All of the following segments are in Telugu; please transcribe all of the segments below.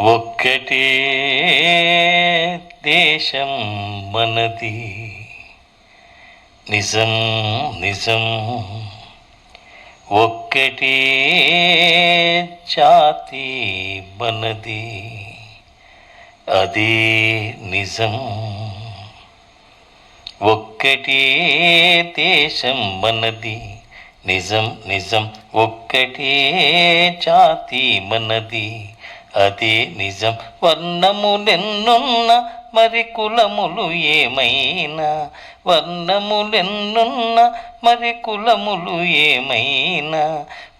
ఒక్కటే దేశం మనది, నిజం నిజం. ఒక్కటే జాతి మనది, అదే నిజం. ఒక్కటే దేశం మనది, నిజం నిజం. ఒక్కటే జాతి మనది, అదే నిజం. వర్ణములెన్నున్న మరి కులములు ఏమైనా, వర్ణములెన్నున్న మరి కులములు ఏమైనా,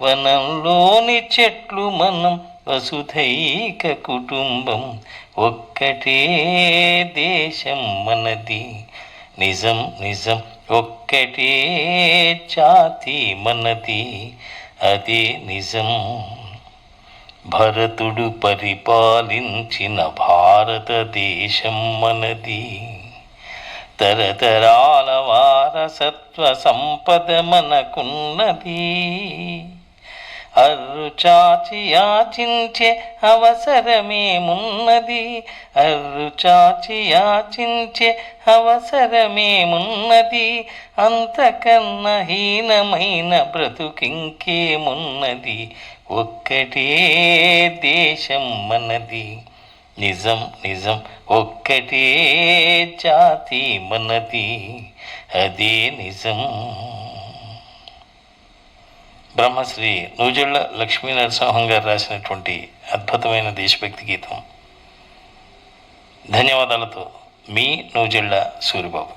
వనంలోని చెట్లు మనం వసుధైక కుటుంబం. ఒక్కటే దేశం మనది, నిజం నిజం. ఒక్కటే జాతి మనది, అదే నిజం. భరతుడు పరిపాలించిన భారతదేశం మనది, తరతరాల వారసత్వ సంపద మనకున్నది. అర్రుచాచి యాచించే అవసరమేమున్నది, అర్రుచాచి యాచించే అవసరమేమున్నది. అంతకన్నా హీనమైన బ్రతుకింకేమున్నది. ఒక్కటే దేశం మనది, నిజం నిజం. ఒక్కటే జాతి మనది, అదే నిజం. బ్రహ్మశ్రీ నూజెళ్ల లక్ష్మీనరసింహం గారు రాసినటువంటి అద్భుతమైన దేశభక్తి గీతం. ధన్యవాదాలతో మీ నూజెళ్ల సూరిబాబు.